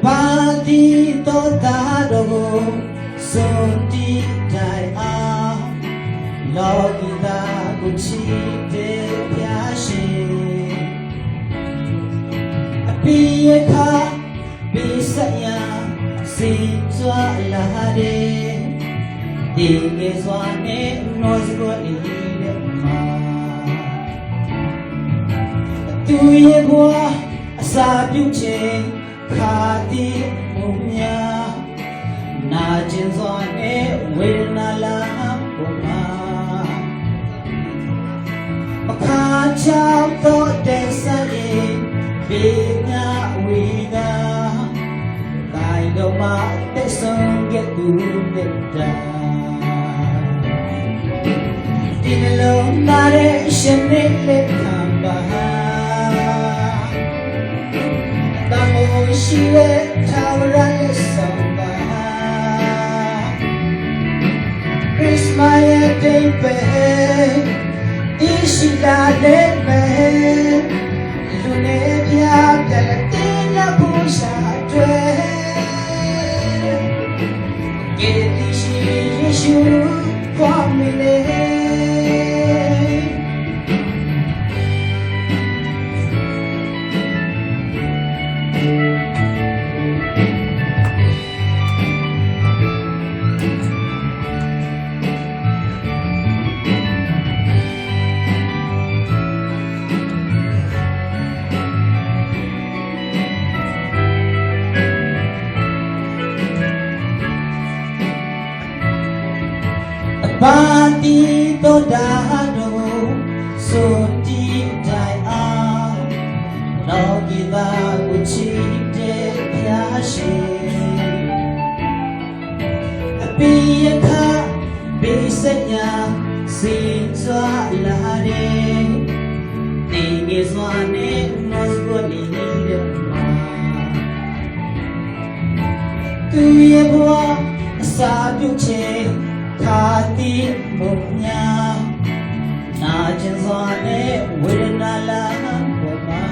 ပါတီတော်သားတော်ကိုစွန်တီတိုင်အောင်လောကီသာကိုချီတဲ့ပြာရှင်အပိယခပိစယစိစွာလာတဲ့ဒီငယ်စွာနဲ့နောစကိုအီတဲ့မှာသူရဲ့ဘဝအစာပြုခြင်းခါတိမုံများနာကျင်စွာနဲ့ဝေဒနာလာပုံမှာအခါချောက်တော့တဲ့ဆက်ရင်ဘေးညာဝေကတိုင်းတော်မှာတဲ့ဆုံးကတူတဲ့တာဒီလုံးနာရဲ့ရှင်နဲ့လက်ခံပါရှိတဲ့ထာဝရရဲ့ဆောင်ပါခရစ်မတ်ရဲ့တိတ်ပဲဒီရှိလာတဲ့ပဲလူနေပြပြတဲ့တဲ့ဘူရှာတွေကေဒီရှိယေရှုကိုမီလေပါတီတော်တာတော်စွန်တီတိုင်အောင်လောကီသာကိုချီတဲ့ဖျားရှင်အပိယခပိစညာစိစွာလာတဲ့ဒီငယ်စွာနဲ့နောစကိုလီတဲ့မှာသူရဲ့ဘဝအစာပြုခြင်းခါတိမုံညာနာကျင်စွာနဲ့ဝေဒနာလာပေါ်မှာ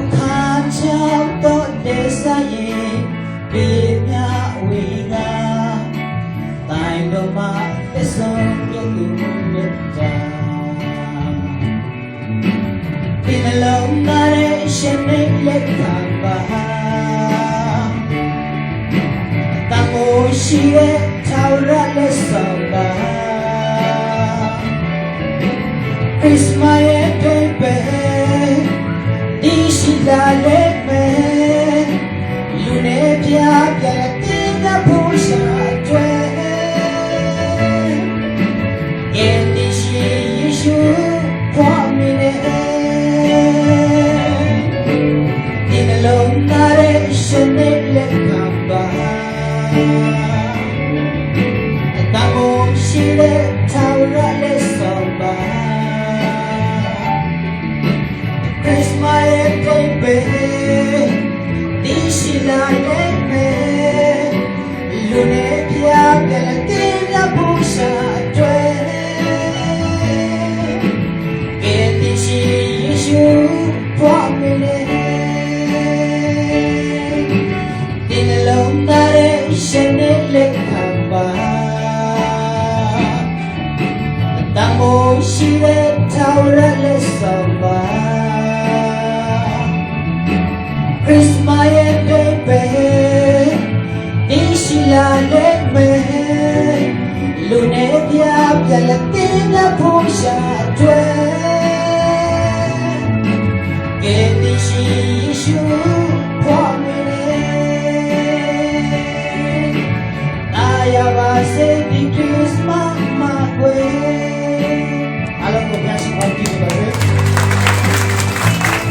အခါချောက်တော့တဲ့ဆိုင်ရင်ဘေးမြဝေကတိုင်းတော်မှာသစ္စာပြုသူမြတ်တာဒီနှလုံးသားရဲ့ရှင်နဲ့လက်ခံပါရှိတဲ့ထာဝရလက်ဆောင်ပါခရစ်မတ်ရဲ့တိတ်ပဲဒီရှိလာတဲ့ပဲလူနေပြပြတဲ့တဲ့ဘူရှာတွေဒီရှိယေရှုကိုမီလေဒီနှလုံးသားရဲ့ရှင်နဲ့လက်ခံပါရှိတဲ့ထာဝရလက်ဆောင်ပါခရစ်မတ်ရဲ့တိတ်ပဲဒီရှိလာတဲ့ပဲလူနေပြပြတဲ့ဘူရှာတွေကေဒီရှိယေရှုပေါ်မီလေဒီနှလုံးသားရဲ့ရှင်နဲ့လက်ခံပါတမိုးရှိတဲ့ထာဝရလက်ဆောင်ပါခရစ်မတ်ရဲ့တိတ်ပဲဒီရှိလာတဲ့ပဲလူနေပြပြလက်တဲ့ဘူရှာတွေ